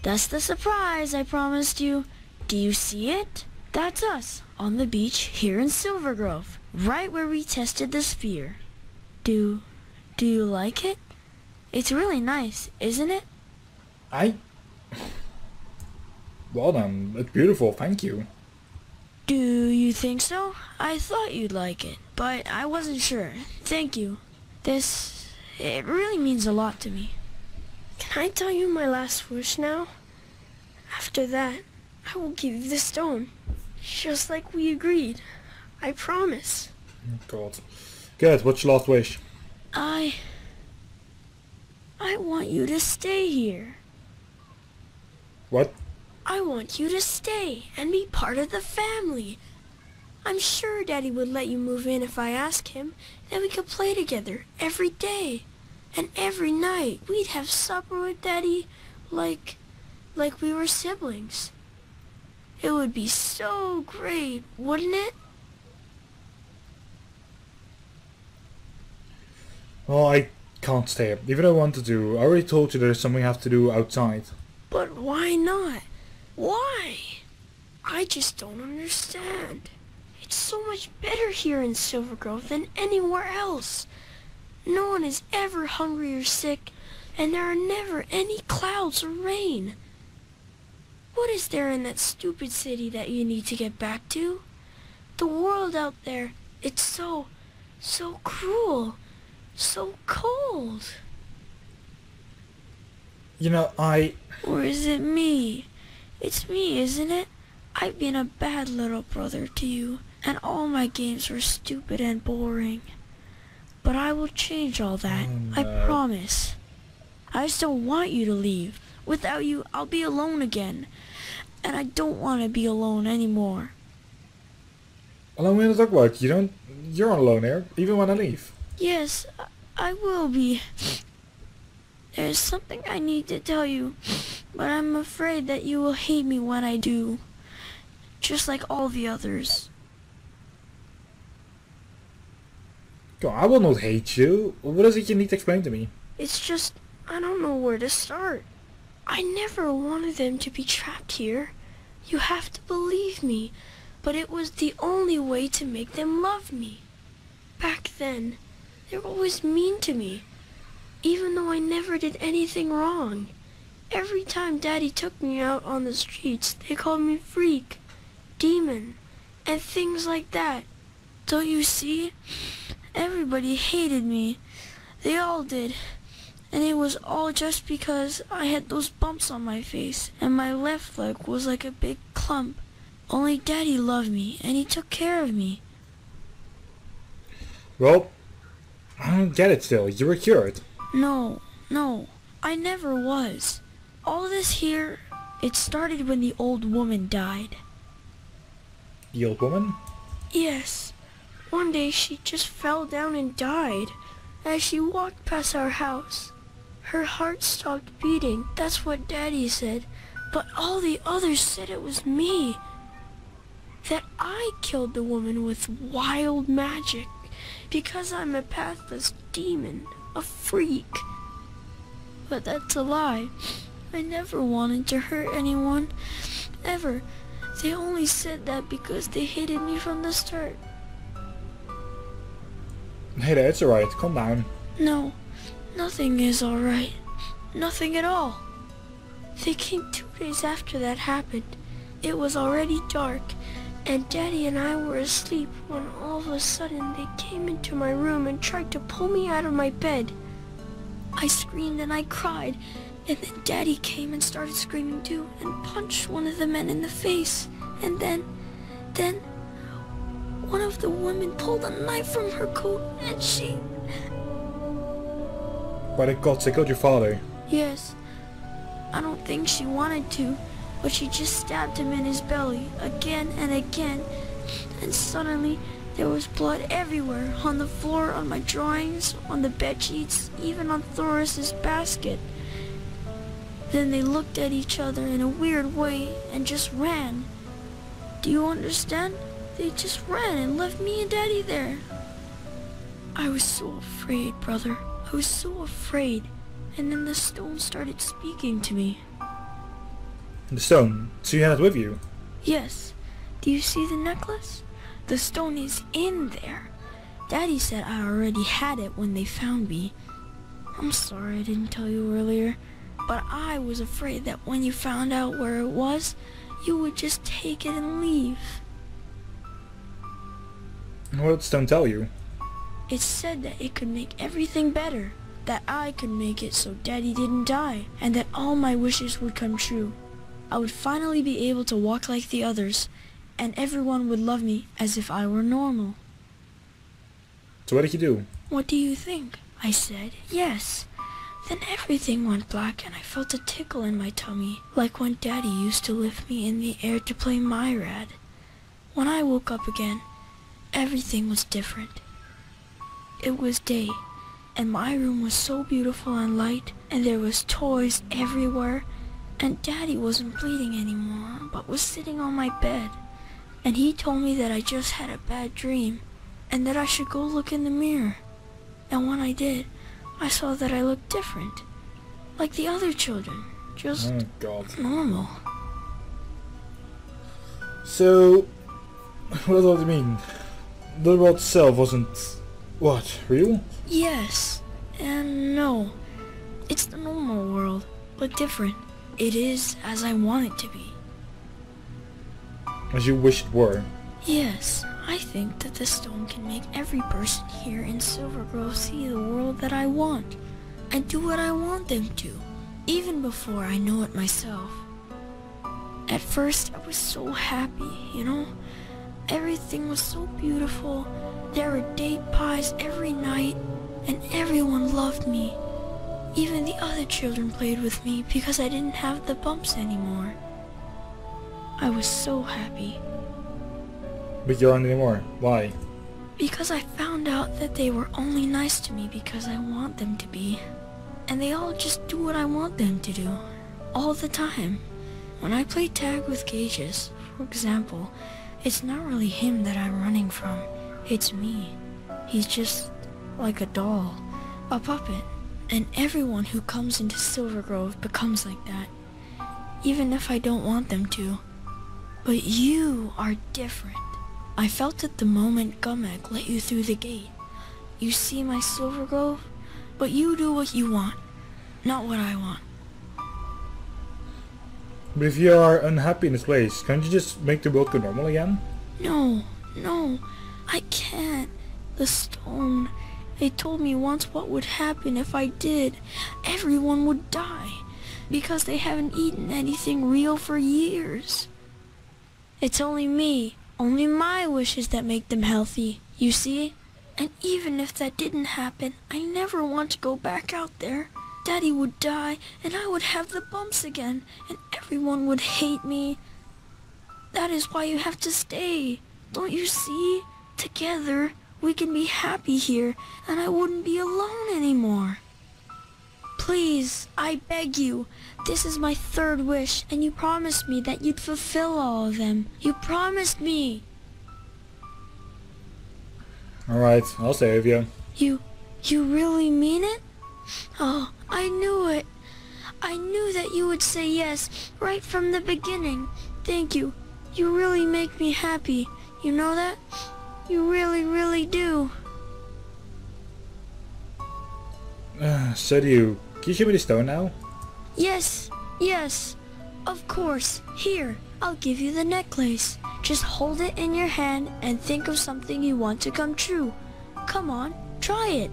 That's the surprise I promised you. Do you see it? That's us, on the beach here in Silver Grove, right where we tested the sphere. Do you like it? It's really nice, isn't it? Well then, it's beautiful, thank you. Do you think so? I thought you'd like it, but I wasn't sure. Thank you. It really means a lot to me. Can I tell you my last wish now? After that, I will give you the stone. Just like we agreed. I promise. Oh God. Good, what's your last wish? I want you to stay here. What? I want you to stay and be part of the family. I'm sure Daddy would let you move in if I ask him. Then we could play together every day. And every night we'd have supper with Daddy like we were siblings. It would be so great, wouldn't it? Oh, I can't stay. Even if I wanted to. I already told you there's something I have to do outside. But why not? Why? I just don't understand. It's so much better here in Silver Grove than anywhere else. No one is ever hungry or sick, and there are never any clouds or rain. What is there in that stupid city that you need to get back to? The world out there, it's so cruel, so cold. You know, Or is it me? It's me, isn't it? I've been a bad little brother to you, and all my games were stupid and boring. But I will change all that, Oh, no. I promise. I just don't want you to leave. Without you, I'll be alone again. And I don't want to be alone anymore. alone in the dog work. You're not alone here, even when I leave. Yes, I will be. There's something I need to tell you, but I'm afraid that you will hate me when I do. Just like all the others. Go on, I will not hate you. What is it you need to explain to me? It's just, I don't know where to start. I never wanted them to be trapped here. You have to believe me, but it was the only way to make them love me. Back then, they were always mean to me, even though I never did anything wrong. Every time Daddy took me out on the streets, they called me freak, demon, and things like that. Don't you see? Everybody hated me. They all did. And it was all just because I had those bumps on my face, and my left leg was like a big clump. Only Daddy loved me, and he took care of me. Well, I don't get it still. You were cured. No, I never was. All this here, it started when the old woman died. The old woman? Yes. One day she just fell down and died as she walked past our house. Her heart stopped beating, that's what Daddy said, but all the others said it was me. That I killed the woman with wild magic, because I'm a pathless demon, a freak. But that's a lie. I never wanted to hurt anyone, ever. They only said that because they hated me from the start. Hey there, it's alright. Calm down. No, nothing is alright. Nothing at all. They came 2 days after that happened. It was already dark, and Daddy and I were asleep when all of a sudden they came into my room and tried to pull me out of my bed. I screamed and I cried, and then Daddy came and started screaming too and punched one of the men in the face. And then one of the women pulled a knife from her coat and she... By the gods, they killed your father. Yes, I don't think she wanted to, but she just stabbed him in his belly again and again, and suddenly there was blood everywhere, on the floor, on my drawings, on the bed sheets, even on Thoris's basket. Then they looked at each other in a weird way and just ran. Do you understand? They just ran and left me and Daddy there. I was so afraid, brother. I was so afraid. And then the stone started speaking to me. The stone. So you had it with you? Yes. Do you see the necklace? The stone is in there. Daddy said I already had it when they found me. I'm sorry I didn't tell you earlier, but I was afraid that when you found out where it was, you would just take it and leave. And what did the stone tell you? It said that it could make everything better, that I could make it so Daddy didn't die, and that all my wishes would come true. I would finally be able to walk like the others, and everyone would love me as if I were normal. So what did you do? What do you think? I said, yes. Then everything went black and I felt a tickle in my tummy, like when Daddy used to lift me in the air to play Myrad. When I woke up again, everything was different. It was day, and my room was so beautiful and light, and there was toys everywhere, and Daddy wasn't bleeding anymore, but was sitting on my bed. And he told me that I just had a bad dream, and that I should go look in the mirror. And when I did, I saw that I looked different, like the other children, just Oh God. normal. So, what does it mean? The world itself wasn't, what, real? Yes, and no. It's the normal world, but different. It is as I want it to be. As you wished it were. Yes, I think that the stone can make every person here in Silver Grove see the world that I want, and do what I want them to, even before I know it myself. At first, I was so happy, you know? Everything was so beautiful. There were date pies every night, and everyone loved me. Even the other children played with me because I didn't have the bumps anymore. I was so happy. But you aren't anymore. Why? Because I found out that they were only nice to me because I want them to be. And they all just do what I want them to do. All the time. When I play tag with Gages, for example, it's not really him that I'm running from. It's me. He's just like a doll. A puppet. And everyone who comes into Silver Grove becomes like that. Even if I don't want them to. But you are different. I felt it the moment Gumek let you through the gate. You see my Silver Grove, but you do what you want, not what I want. But if you are unhappy in this place, can't you just make the world go normal again? No, I can't. The stone. They told me once what would happen if I did. Everyone would die, because they haven't eaten anything real for years. It's only me. Only my wishes that make them healthy, you see? And even if that didn't happen, I never want to go back out there. Daddy would die, and I would have the bumps again, and everyone would hate me. That is why you have to stay. Don't you see? Together, we can be happy here, and I wouldn't be alone anymore. Please, I beg you. This is my third wish, and you promised me that you'd fulfill all of them. You promised me. Alright, I'll stay with you. You really mean it? Oh, I knew it. I knew that you would say yes right from the beginning. Thank you. You really make me happy. You know that? You really, really do. So do you. Can you show me the stone now? Yes, of course. Here, I'll give you the necklace. Just hold it in your hand and think of something you want to come true. Come on, try it.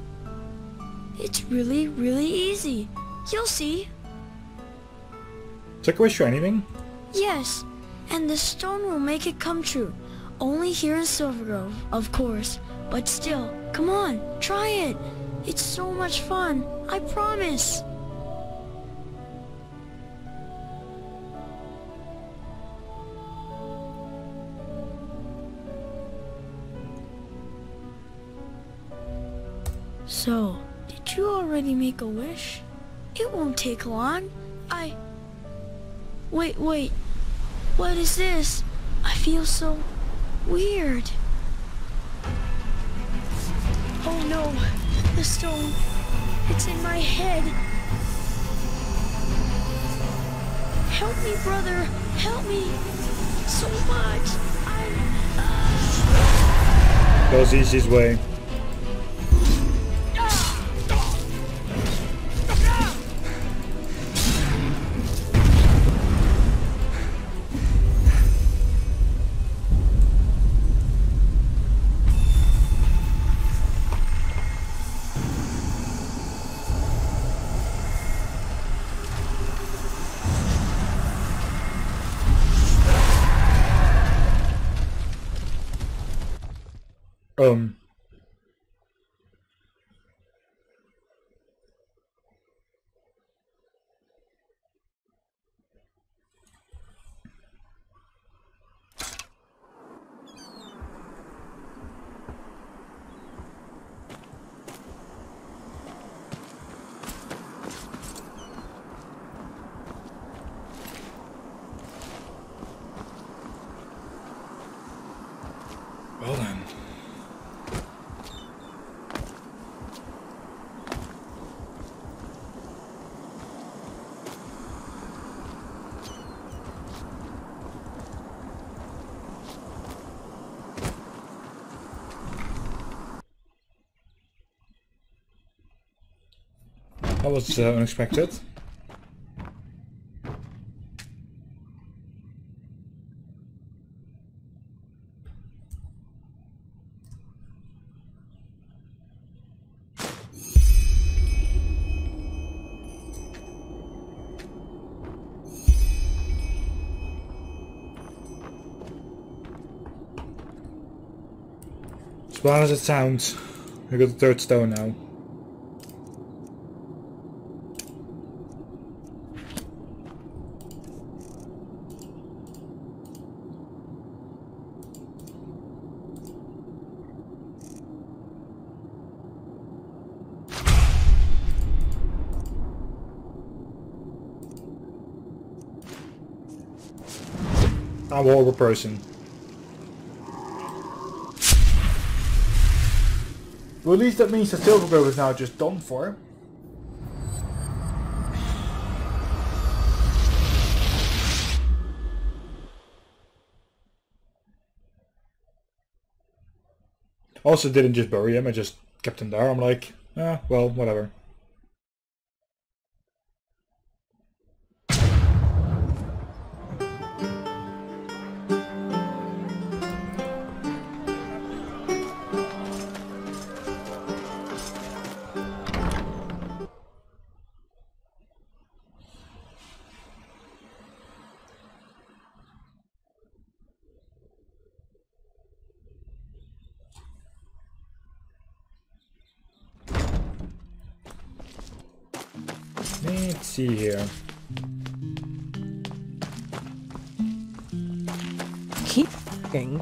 It's really, really easy. You'll see. So can I wish for anything? Yes, and the stone will make it come true. Only here in Silver Grove, of course. But still, come on, try it. It's so much fun, I promise. So, did you already make a wish? It won't take long. Wait. What is this? I feel so weird. Oh no, the stone. It's in my head. Help me, brother. Help me. So much. Goes the easiest way. Well then. That was unexpected. As bad as it sounds, I got the third stone now. I'm a horrible person. Well, at least that means the silver grove is now just done for. Also didn't just bury him, I just kept him there. I'm like, well, whatever. Let's see here. Keep looking.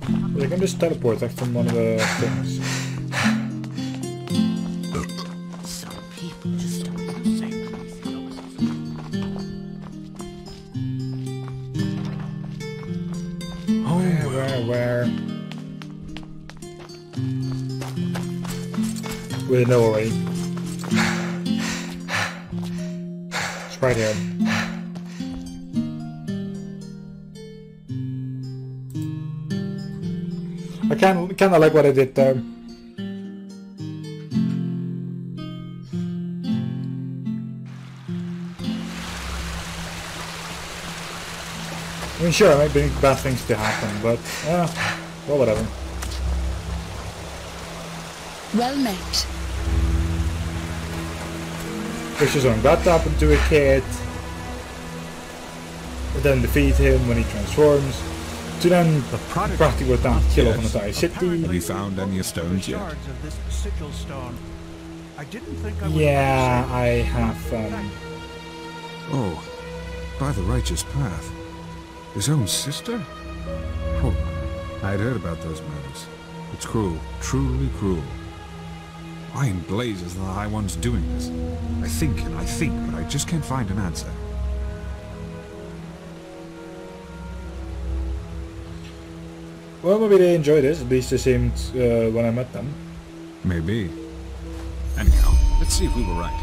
I can just teleport like from one of the things. Some people just don't say. Where? We know already. It's right here. I kinda like what I did there. I mean, sure, I might bring bad things to happen, but well, whatever. Well met. Wish his own that happened to a kid. But then defeat him when he transforms. To then practically go down, kill off an entire city. Have you found any stones yet? Yeah, I have. Oh, by the righteous path. His own sister? Oh, I had heard about those murders. It's cruel, truly cruel. Why in blazes are the High Ones doing this? I think and I think, but I just can't find an answer. Well, maybe they enjoyed this. At least they seemed when I met them. Maybe. Anyhow, let's see if we were right.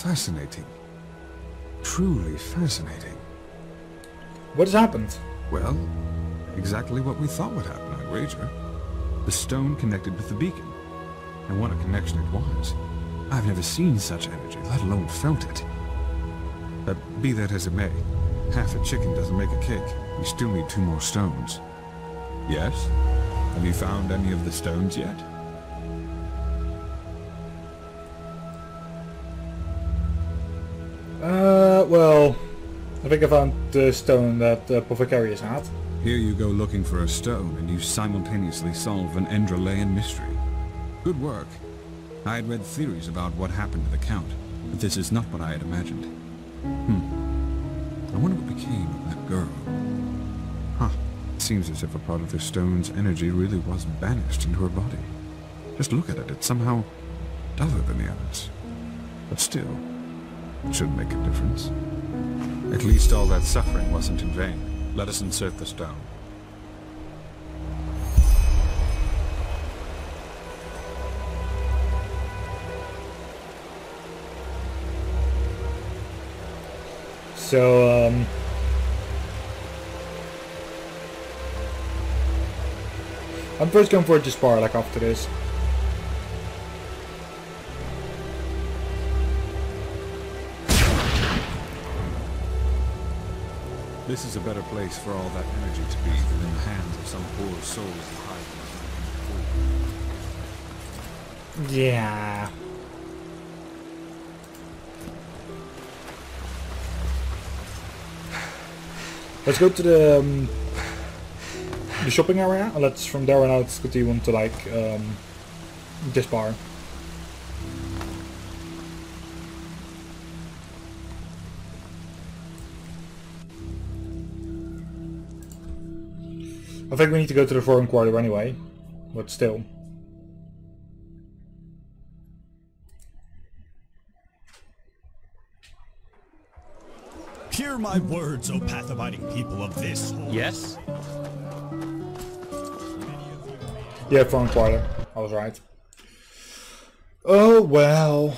Fascinating. Truly fascinating. What has happened? Well, exactly what we thought would happen, I'd wager. The stone connected with the beacon. And what a connection it was. I've never seen such energy, let alone felt it. But be that as it may, half a chicken doesn't make a cake. We still need 2 more stones. Yes? Have you found any of the stones yet? Well, I think I found the stone that Povakarius had. Here you go looking for a stone, and you simultaneously solve an Enderalayan mystery. Good work. I had read theories about what happened to the Count, but this is not what I had imagined. I wonder what became of that girl. Huh. It seems as if a part of the stone's energy really was banished into her body. Just look at it, it's somehow duller than the others. But still, it should make a difference. At least all that suffering wasn't in vain. Let us insert the stone. So, I'm first going for a Jaspar, like after this. This is a better place for all that energy to be than in the hands of some poor souls hiding. Yeah. Let's go to the shopping area, and let's from there on out continue on to like this bar. I think we need to go to the foreign quarter anyway, but still. Hear my words, O path-abiding people of this. Yes? Yeah, foreign quarter. I was right. Oh well.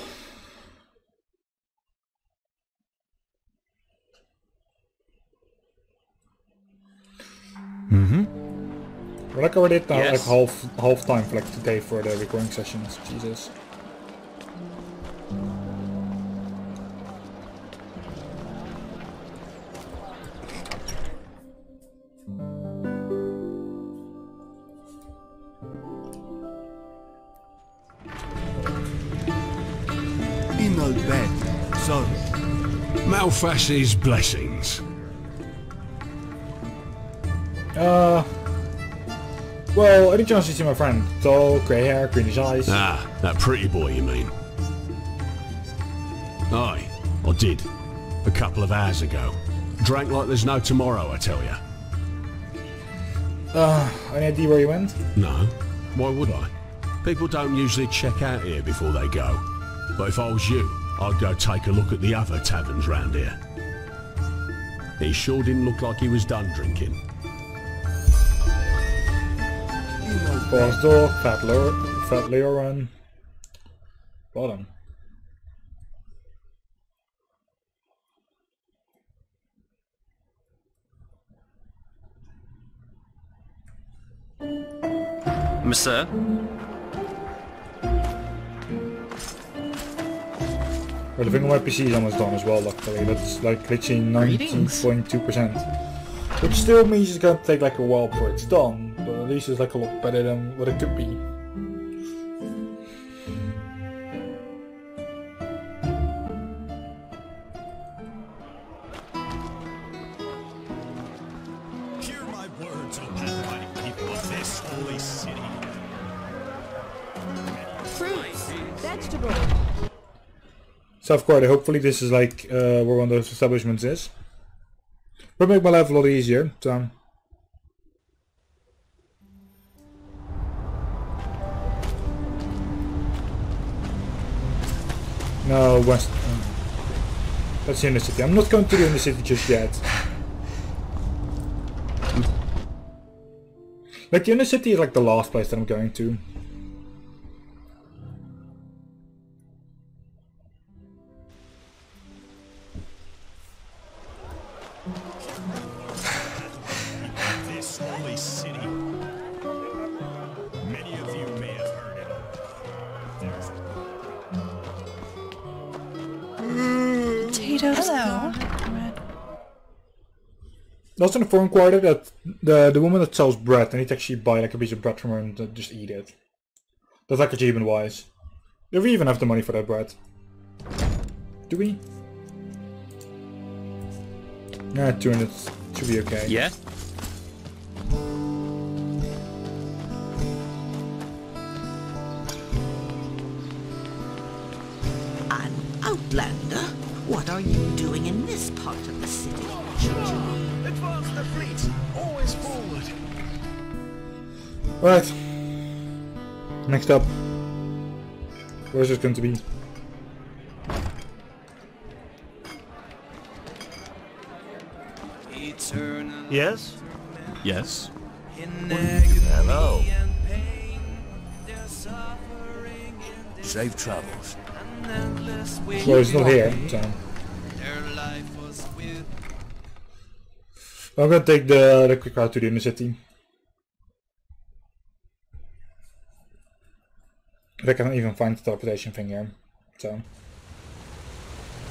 We're like already at now, Yes. like half time for like today for the recording sessions. Jesus. In no bed, so Malfas's blessings. Well, any chance to see my friend? Tall, grey hair, greenish eyes. Ah, that pretty boy you mean. Aye, I did. A couple of hours ago. Drank like there's no tomorrow, I tell ya. Any idea where you went? No, why would I? People don't usually check out here before they go. But if I was you, I'd go take a look at the other taverns round here. He sure didn't look like he was done drinking. Boss Dog, Fat Leoran. Bottom. Monsieur? Well, the thing on my PC is almost done as well, luckily. That's like literally 19.2%. Which still means it's gonna take like a while before it's done, but at least it's like a lot better than what it could be. hear my words, O path-abiding people of this holy city. Fruits, vegetables. South Korea, hopefully this is like where one of those establishments is. Would make my life a lot easier, so. No, West. That's the inner city. I'm not going to the inner city just yet. Like the inner city is like the last place that I'm going to. potatoes. Hello. Also in the forum quarter that the woman that sells bread, I need to actually buy like a piece of bread from her and just eat it. That's like achievement wise. Do we even have the money for that bread? Do we? Nah, 200 should be okay. Yeah? An outlander? What are you doing in this part of the city? Advance the fleet! Always forward! Right. Next up. Where's it going to be? Yes? Yes? Hello. Safe travels. Well, it's not here, so. I'm gonna take the quick route to the inner city. I can't even find the teleportation thing here, so.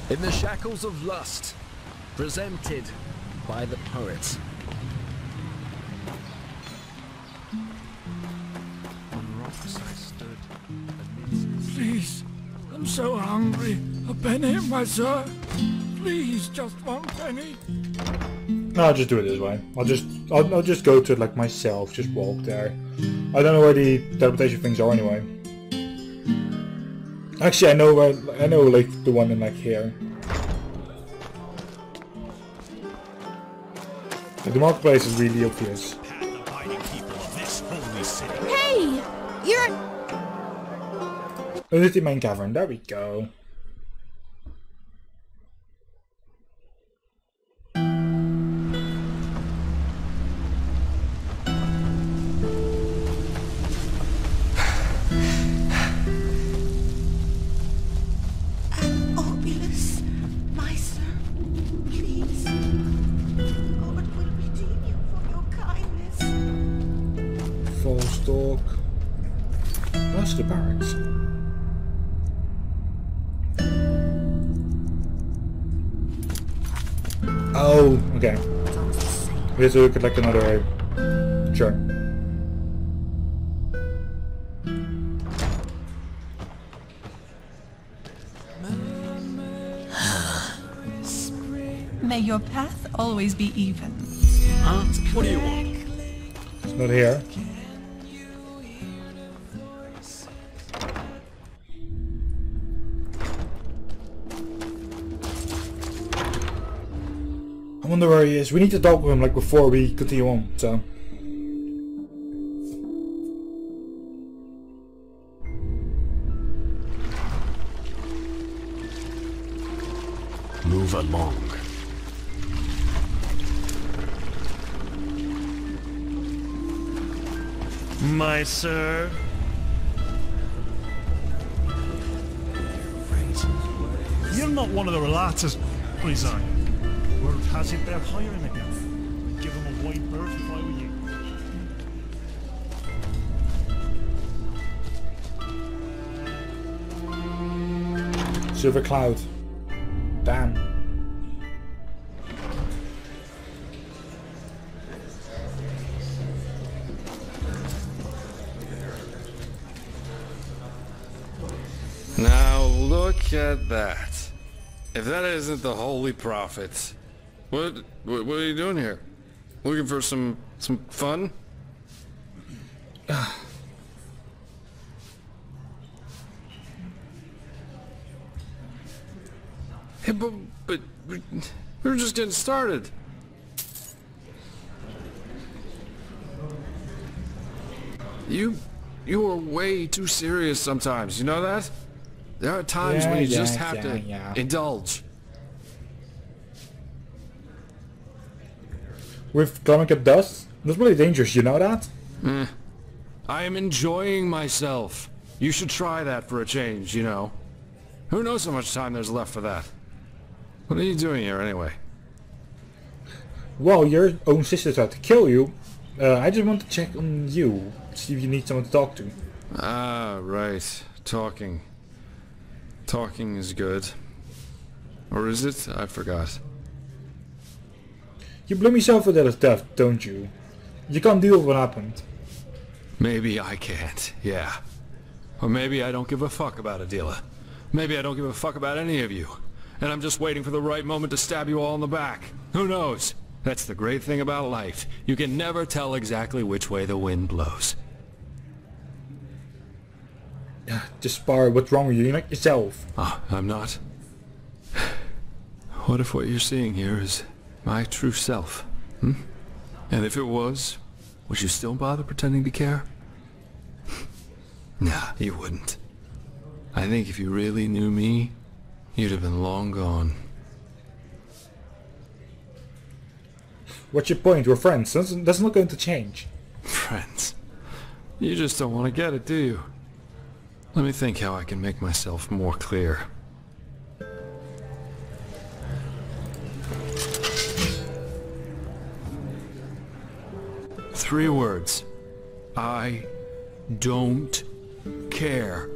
In the shackles of lust, presented by the poet. On rocks I stood. Please, I'm so hungry. A penny, my sir. Please, just one penny. No, I'll just do it this way. I'll just go to it like myself, just walk there. I don't know where the teleportation things are anyway. Actually, I know like the one in like here. Like, the marketplace is really obvious. Hey! You're... Unity main cavern, there we go. Where's the barracks? Oh, okay. We have to look at like another area. Sure. May your path always be even. Huh? What do you want? It's not here. I wonder where he is. We need to talk with him like before we continue on, so. Move along. My sir. You're not one of the relators, please are you? Word has it they're hiring again. I'd give them a wide berth if I were you. Silver Cloud. Damn. Now look at that. If that isn't the Holy Prophet. What are you doing here? Looking for some fun? Hey, but we're just getting started. You are way too serious sometimes, you know that? There are times when you just have to indulge. With comic up dust? That's really dangerous, you know that? I am enjoying myself. You should try that for a change, you know. Who knows how much time there's left for that? What are you doing here anyway? Well, your own sister tried to kill you. I just want to check on you. See if you need someone to talk to. Ah, right. Talking. Talking is good. Or is it? I forgot. You blame yourself for Adela's death, don't you? You can't deal with what happened. Maybe I can't, yeah. Or maybe I don't give a fuck about Adela. Maybe I don't give a fuck about any of you. And I'm just waiting for the right moment to stab you all in the back. Who knows? That's the great thing about life. You can never tell exactly which way the wind blows. Despard, what's wrong with you? You're not yourself. Ah, I'm not. What if what you're seeing here is my true self? Hmm? And if it was, would you still bother pretending to care? Nah, you wouldn't. I think if you really knew me, you'd have been long gone. What's your point? We're friends. That's not going to change. Friends? You just don't want to get it, do you? Let me think how I can make myself more clear. Three words. I don't care.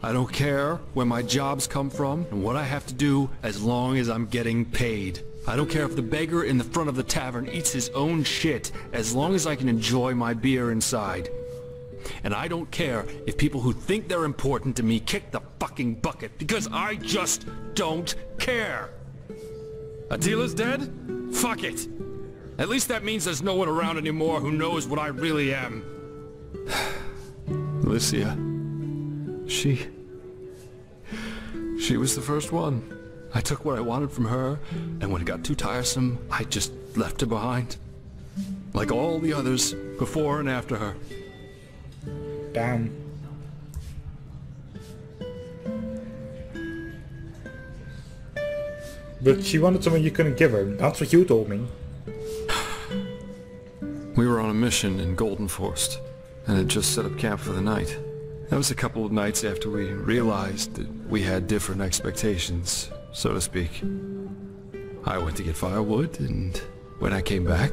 I don't care where my jobs come from and what I have to do as long as I'm getting paid. I don't care if the beggar in the front of the tavern eats his own shit as long as I can enjoy my beer inside. And I don't care if people who think they're important to me kick the fucking bucket because I just don't care. Adela's dead? Fuck it. At least that means there's no one around anymore who knows what I really am. Alicia. She was the first one. I took what I wanted from her, and when it got too tiresome, I just left her behind. Like all the others, before and after her. Damn. But she wanted something you couldn't give her. That's what you told me. We were on a mission in Golden Forest, and had just set up camp for the night. That was a couple of nights after we realized that we had different expectations, so to speak. I went to get firewood, and when I came back,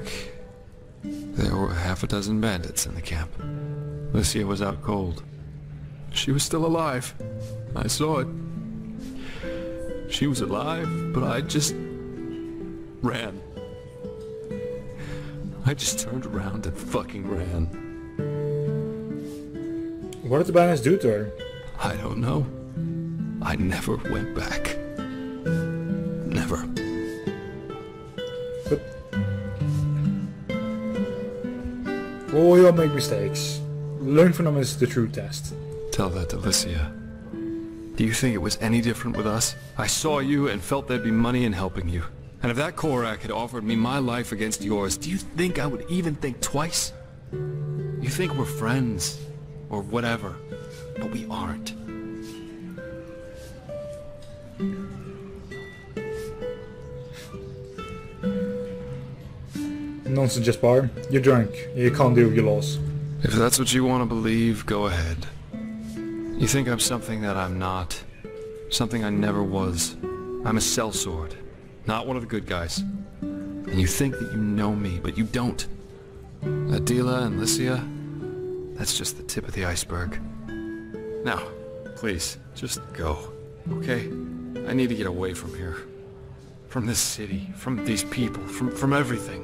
there were half a dozen bandits in the camp. Alicia was out cold. She was still alive. I saw it. She was alive, but I just ran. I just turned around and fucking ran. What did the bandits do to her? I don't know. I never went back. Never. But we all make mistakes. Learn from them is the true test. Tell that to Alicia. Do you think it was any different with us? I saw you and felt there'd be money in helping you. And if that Korak had offered me my life against yours, do you think I would even think twice? You think we're friends, or whatever, but we aren't. Nonsense, Jaspar. You're drunk. You can't deal with your loss. If that's what you want to believe, go ahead. You think I'm something that I'm not. Something I never was. I'm a sellsword, not one of the good guys. And you think that you know me, but you don't. Adela and Alicia, that's just the tip of the iceberg. Now, please, just go, okay? I need to get away from here. From this city, from these people, from everything.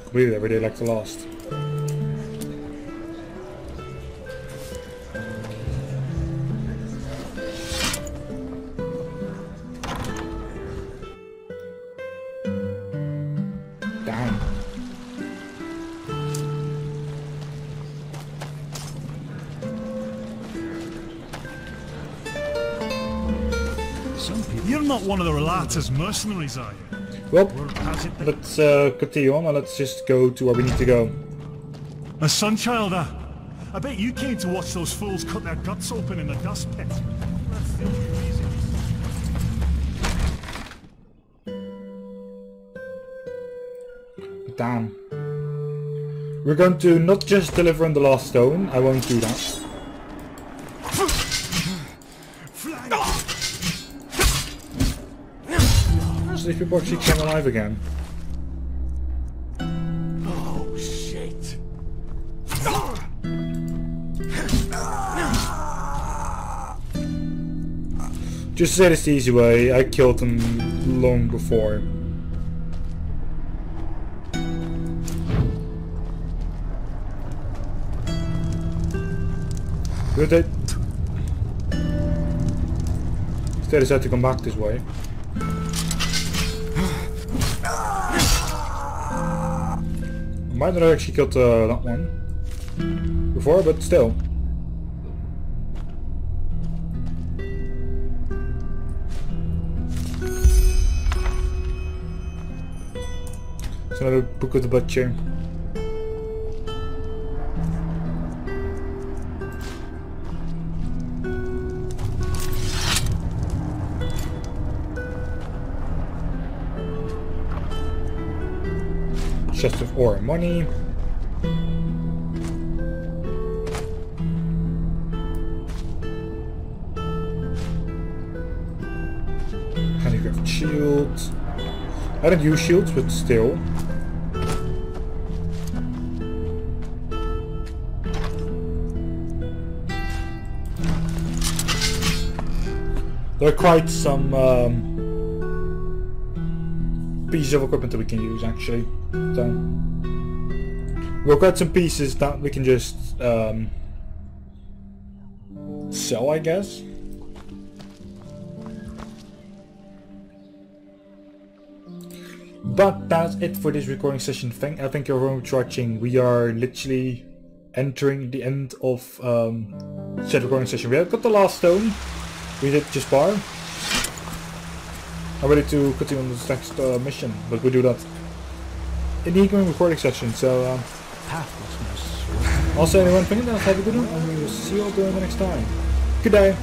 Completed every day like the last. Damn. You're not one of the Raptr's mercenaries, are you? Well, let's continue on and let's just go to where we need to go. A Sunchild, I bet you came to watch those fools cut their guts open in the dust pit. Damn. We're going to not just deliver on the last stone, I won't do that. if people actually came alive again. Oh, shit. Just to say this the easy way, I killed them long before. Good day. They decided to come back this way. Might not have actually killed that one before, but still. It's another Book of the Butcher. Chest of ore and money. Handicraft shields. I don't use shields, but still. There are quite some pieces of equipment that we can use actually. So we've got some pieces that we can just sell, I guess. But that's it for this recording session. I thank you everyone for watching. We are literally entering the end of said recording session. We have got the last stone. We did just bar. I'm ready to continue on this next mission, but we'll do that in the INGAME recording session. So also anyone thinking that, have a good one, and we will see you all during the next time. Good day.